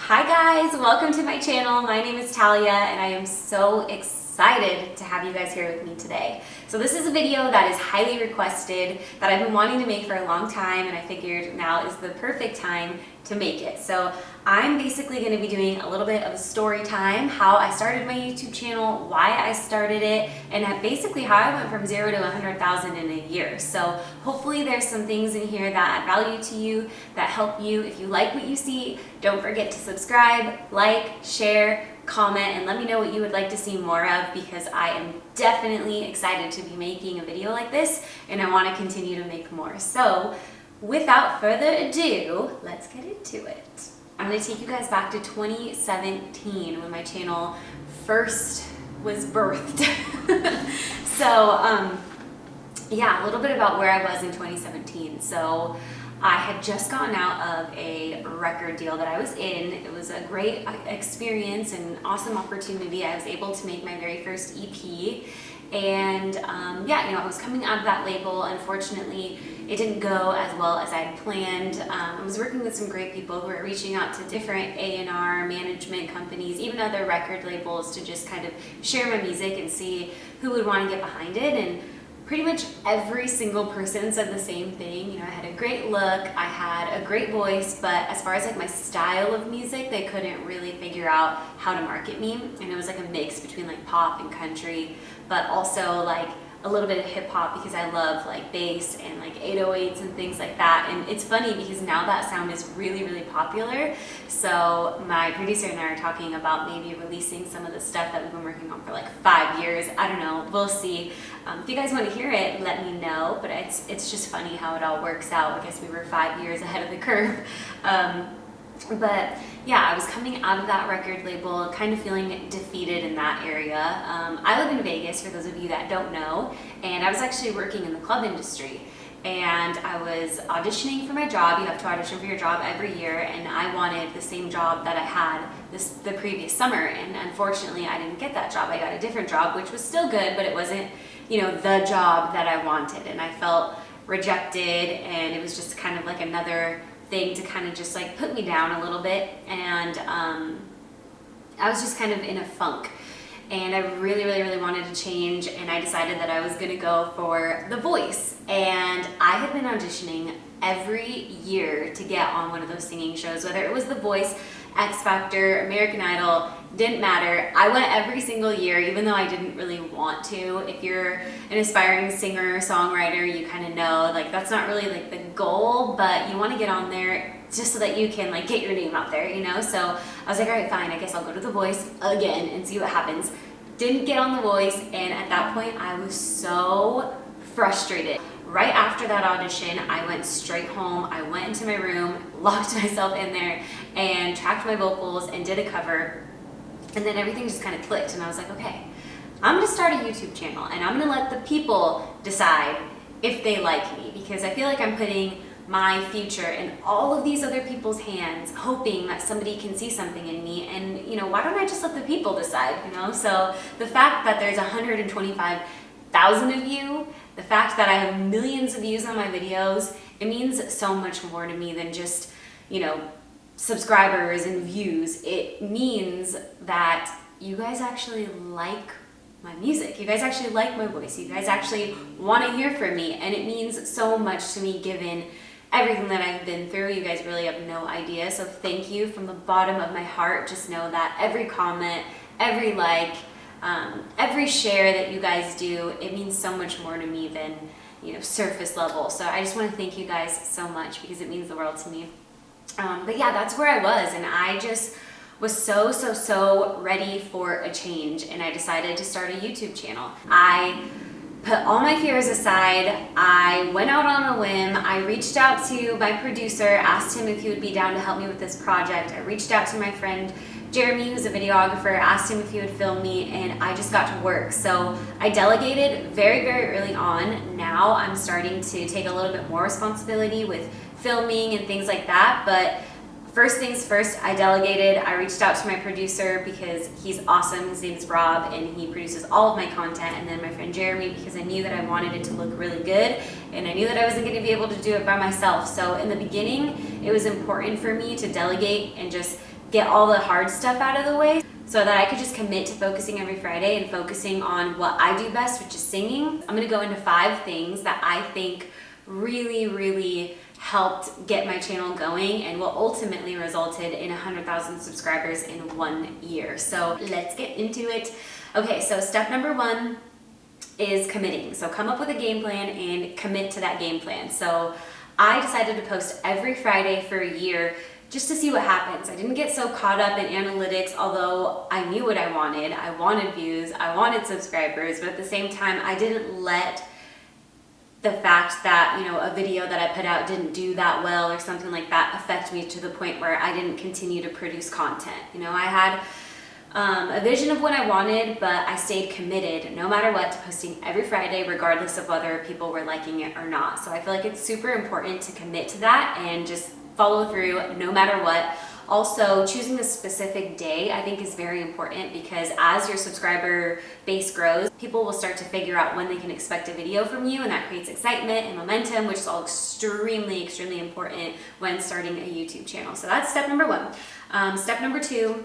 Hi guys, welcome to my channel. My name is Talia and I am so excited to have you guys here with me today. So this is a video that is highly requested that I've been wanting to make for a long time, and I figured now is the perfect time to make it. So I'm basically going to be doing a little bit of a story time, how I started my YouTube channel, why I started it, and basically how I went from 0 to 100,000 in a year. So hopefully there's some things in here that add value to you, that help you. If you like what you see, don't forget to subscribe, like, share, comment, and let me know what you would like to see more of, because I am definitely excited to be making a video like this and I want to continue to make more. So without further ado, let's get into it. I'm going to take you guys back to 2017 when my channel first was birthed. So yeah, a little bit about where I was in 2017. So I had just gotten out of a record deal that I was in. It was a great experience and awesome opportunity. I was able to make my very first EP, and yeah, I was coming out of that label. Unfortunately, it didn't go as well as I had planned. I was working with some great people who were reaching out to different A&R management companies, even other record labels, to just kind of share my music and see who would want to get behind it. And pretty much every single person said the same thing. I had a great look, I had a great voice, but as far as like my style of music, they couldn't really figure out how to market me. And it was like a mix between like pop and country, but also like a little bit of hip hop, because I love like bass and like 808s and things like that. And it's funny because now that sound is really, really popular. So my producer and I are talking about maybe releasing some of the stuff that we've been working on for like 5 years. I don't know, we'll see. If you guys want to hear it, let me know. But it's just funny how it all works out. I guess we were 5 years ahead of the curve. But yeah, I was coming out of that record label kind of feeling defeated in that area. I live in Vegas, for those of you that don't know, and I was actually working in the club industry, and I was auditioning for my job. You have to audition for your job every year, and I wanted the same job that I had the previous summer, and unfortunately I didn't get that job. I got a different job, which was still good, but it wasn't the job that I wanted, and I felt rejected, and it was just kind of like another thing to kind of just like put me down a little bit. And I was just kind of in a funk, and I really, really, really wanted to change, and I decided that I was going to go for The Voice. And I had been auditioning every year to get on one of those singing shows, whether it was The Voice, XFactor, American Idol, didn't matter. I went every single year, even though I didn't really want to. If you're an aspiring singer or songwriter, you kind of know like that's not really like the goal, but you want to get on there just so that you can like get your name out there, So I was like, all right, fine, I guess I'll go to The Voice again and see what happens. Didn't get on The Voice, and at that point I was so frustrated. Right after that audition, I went straight home. I went into my room, locked myself in there, and tracked my vocals and did a cover. And then everything just kind of clicked, and I was like, okay, I'm gonna start a YouTube channel, and I'm gonna let the people decide if they like me, because I feel like I'm putting my future in all of these other people's hands, hoping that somebody can see something in me. And why don't I just let the people decide? So the fact that there's 125,000 of you, the fact that I have millions of views on my videos, it means so much more to me than just subscribers and views. It means that you guys actually like my music. You guys actually like my voice. You guys actually want to hear from me, and it means so much to me given everything that I've been through. You guys really have no idea. So thank you from the bottom of my heart. Just know that every comment, every like, every share that you guys do, it means so much more to me than surface level. So I just want to thank you guys so much, because it means the world to me. But yeah, that's where I was, and I just was so ready for a change, and I decided to start a YouTube channel. I put all my fears aside. I went out on a whim. I reached out to my producer, asked him if he would be down to help me with this project. I reached out to my friend Jeremy, who's a videographer, asked him if he would film me, and I just got to work. So I delegated very, very early on. Now I'm starting to take a little bit more responsibility with filming and things like that, but first things first, I delegated. I reached out to my producer because he's awesome. His name is Rob, and he produces all of my content. And then my friend Jeremy, because I knew that I wanted it to look really good, and I knew that I wasn't going to be able to do it by myself. So in the beginning, it was important for me to delegate and just get all the hard stuff out of the way so that I could just commit to focusing every Friday and focusing on what I do best, which is singing. I'm gonna go into 5 things that I think really helped get my channel going and what ultimately resulted in 100,000 subscribers in 1 year. So let's get into it. Okay, so step number 1 is committing. So come up with a game plan and commit to that game plan. So I decided to post every Friday for a year just to see what happens. I didn't get so caught up in analytics, although I knew what I wanted. I wanted views, I wanted subscribers, but at the same time, I didn't let the fact that, you know, a video that I put out didn't do that well or something like that affect me to the point where I didn't continue to produce content. You know, I had a vision of what I wanted, but I stayed committed no matter what to posting every Friday, regardless of whether people were liking it or not. So I feel like it's super important to commit to that and just follow through no matter what. Also, choosing a specific day I think is very important because as your subscriber base grows, people will start to figure out when they can expect a video from you, and that creates excitement and momentum, which is all extremely important when starting a YouTube channel. So that's step number 1. Step number 2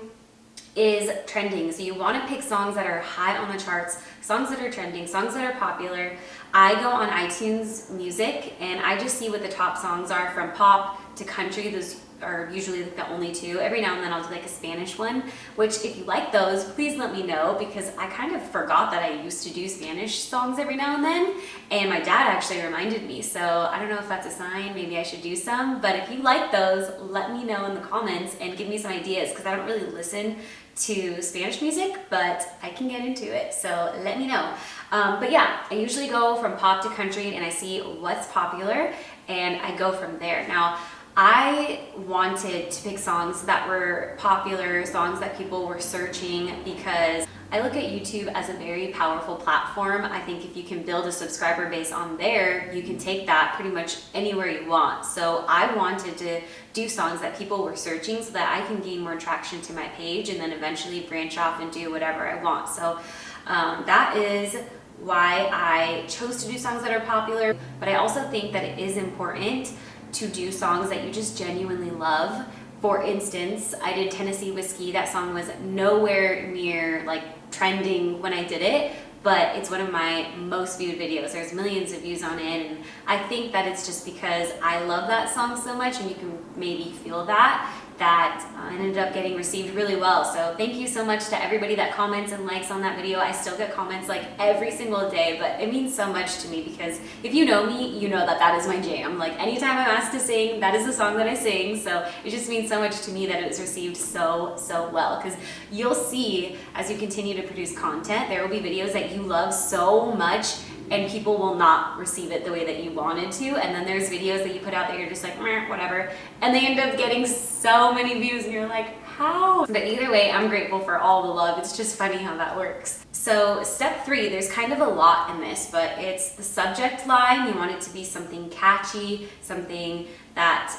is trending. So you want to pick songs that are high on the charts, songs that are trending, songs that are popular. I go on iTunes Music and I just see what the top songs are from pop to country. Those are usually like the only 2. Every now and then I'll do like a Spanish one, which if you like those, please let me know because I kind of forgot that I used to do Spanish songs every now and then, and my dad actually reminded me. So I don't know if that's a sign, maybe I should do some, but if you like those, let me know in the comments and give me some ideas because I don't really listen to Spanish music, but I can get into it, so let me know. But yeah, I usually go from pop to country and I see what's popular and I go from there. Now, I wanted to pick songs that were popular, songs that people were searching, because I look at YouTube as a very powerful platform. I think if you can build a subscriber base on there, you can take that pretty much anywhere you want. So I wanted to do songs that people were searching so that I can gain more traction to my page and then eventually branch off and do whatever I want. So that is why I chose to do songs that are popular, but I also think that it is important to do songs that you just genuinely love. For instance, I did Tennessee Whiskey. That song was nowhere near like trending when I did it, but it's one of my most viewed videos. There's millions of views on it, and I think that it's just because I love that song so much, and you can maybe feel that it ended up getting received really well. So thank you so much to everybody that comments and likes on that video. I still get comments like every single day, but it means so much to me because if you know me, you know that that is my jam. Like anytime I'm asked to sing, that is the song that I sing. So it just means so much to me that it's received so well, because you'll see as you continue to produce content, there will be videos that you love so much and people will not receive it the way that you wanted to, and then there's videos that you put out that you're just like, meh, whatever, and they end up getting so many views and you're like, how? But either way, I'm grateful for all the love. It's just funny how that works. So step 3, there's kind of a lot in this, but it's the subject line. You want it to be something catchy, something that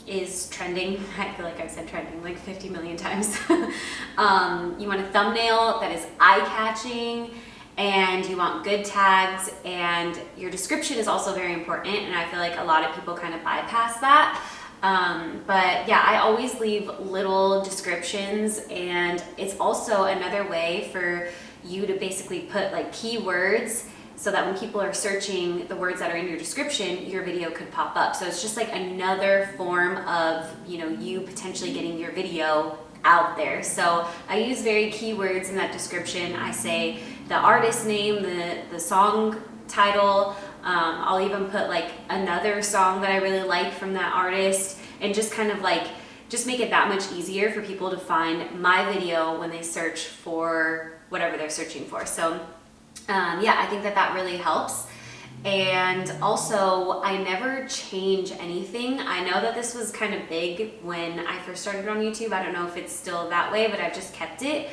is trending. I feel like I've said trending like 50 million times. You want a thumbnail that is eye-catching, and you want good tags, and your description is also very important, and I feel like a lot of people kind of bypass that. But yeah, I always leave little descriptions, and it's also another way for you to basically put like keywords so that when people are searching the words that are in your description, your video could pop up. So it's just like another form of, you know, you potentially getting your video out there. So I use very keywords in that description. I say the artist name, the song title. I'll even put like another song that I really like from that artist, and just kind of like just make it that much easier for people to find my video when they search for whatever they're searching for. So yeah, I think that that really helps. And also, I never change anything. I know that this was kind of big when I first started on YouTube. I don't know if it's still that way, but I've just kept it.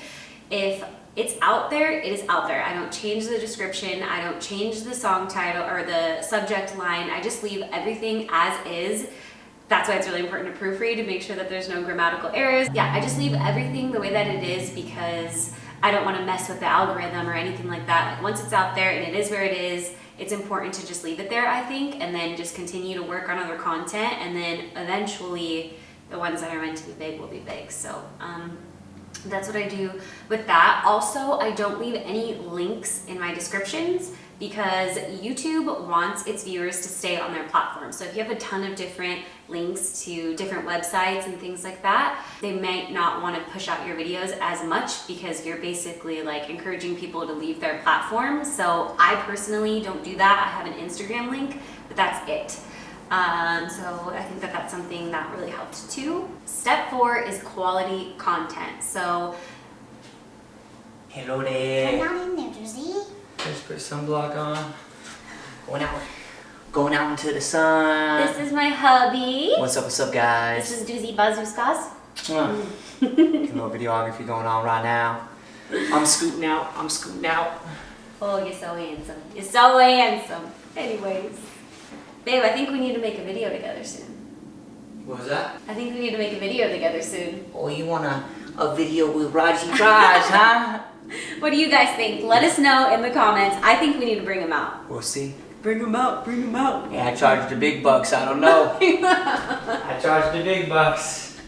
If it's out there, it is out there. I don't change the description. I don't change the song title or the subject line. I just leave everything as is. That's why it's really important to proofread to make sure that there's no grammatical errors. Yeah, I just leave everything the way that it is because I don't want to mess with the algorithm or anything like that. Like once it's out there and it is where it is, it's important to just leave it there, I think, and then just continue to work on other content, and then eventually the ones that are meant to be big will be big. So that's what I do with that. Also, I don't leave any links in my descriptions because YouTube wants its viewers to stay on their platform. So if you have a ton of different links to different websites and things like that, they might not want to push out your videos as much because you're basically like encouraging people to leave their platform. So I personally don't do that. I have an Instagram link, but that's it. So I think that that's something that really helped too. Step 4 is quality content. So hello there. Turn on in there, Jersey. Just put sunblock on. Going out into the sun. this is my hubby. What's up, guys? This is Doozy Bazookas. A little videography going on right now. I'm scooting out. Oh, you're so handsome. You're so handsome. Anyways. Babe, I think we need to make a video together soon. What was that? I think we need to make a video together soon. Oh, you want a video with Raji Raj, huh? What do you guys think? Let us know in the comments. I think we need to bring him out. We'll see. Bring him out. Yeah, I charge the big bucks. I don't know. I charge the big bucks.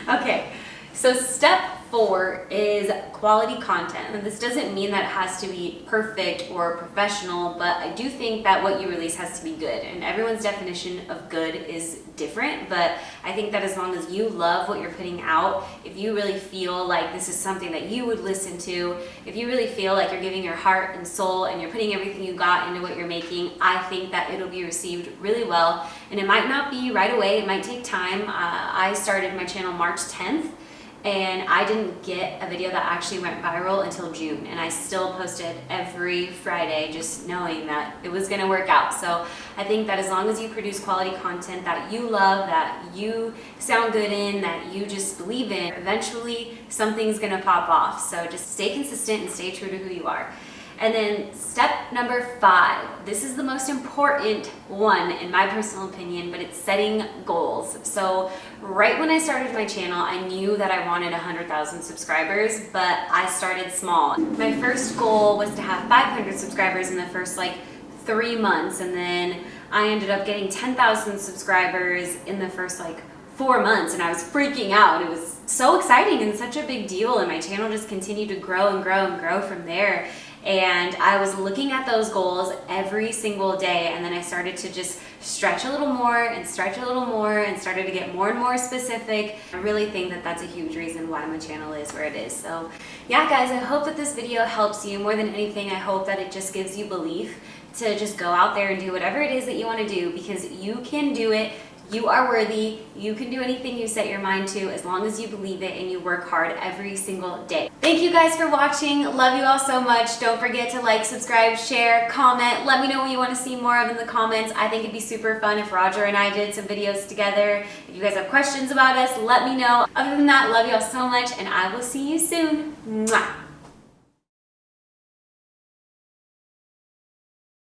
Okay, so step 4 is quality content. And this doesn't mean that it has to be perfect or professional, but I do think that what you release has to be good. And everyone's definition of good is different, but I think that as long as you love what you're putting out, if you really feel like this is something that you would listen to, if you really feel like you're giving your heart and soul and you're putting everything you got into what you're making, I think that it'll be received really well. And it might not be right away, it might take time. I started my channel March 10th. And I didn't get a video that actually went viral until June, and I still posted every Friday just knowing that it was gonna work out. So I think that as long as you produce quality content that you love, that you sound good in, that you just believe in, eventually something's gonna pop off. So just stay consistent and stay true to who you are. And then step number 5, this is the most important one in my personal opinion, but it's setting goals. So right when I started my channel, I knew that I wanted 100,000 subscribers, but I started small. My first goal was to have 500 subscribers in the first like 3 months, and then I ended up getting 10,000 subscribers in the first like 4 months, and I was freaking out. It was so exciting and such a big deal, and my channel just continued to grow and grow and grow from there. And I was looking at those goals every single day, and then I started to just stretch a little more and stretch a little more and started to get more and more specific. I really think that that's a huge reason why my channel is where it is. So yeah, guys, I hope that this video helps you. More than anything, I hope that it just gives you belief to just go out there and do whatever it is that you want to do, because you can do it. You are worthy. You can do anything you set your mind to as long as you believe it and you work hard every single day. Thank you guys for watching. Love you all so much. Don't forget to like, subscribe, share, comment. Let me know what you want to see more of in the comments. I think it'd be super fun if Roger and I did some videos together. If you guys have questions about us, let me know. Other than that, love you all so much, and I will see you soon. Mwah.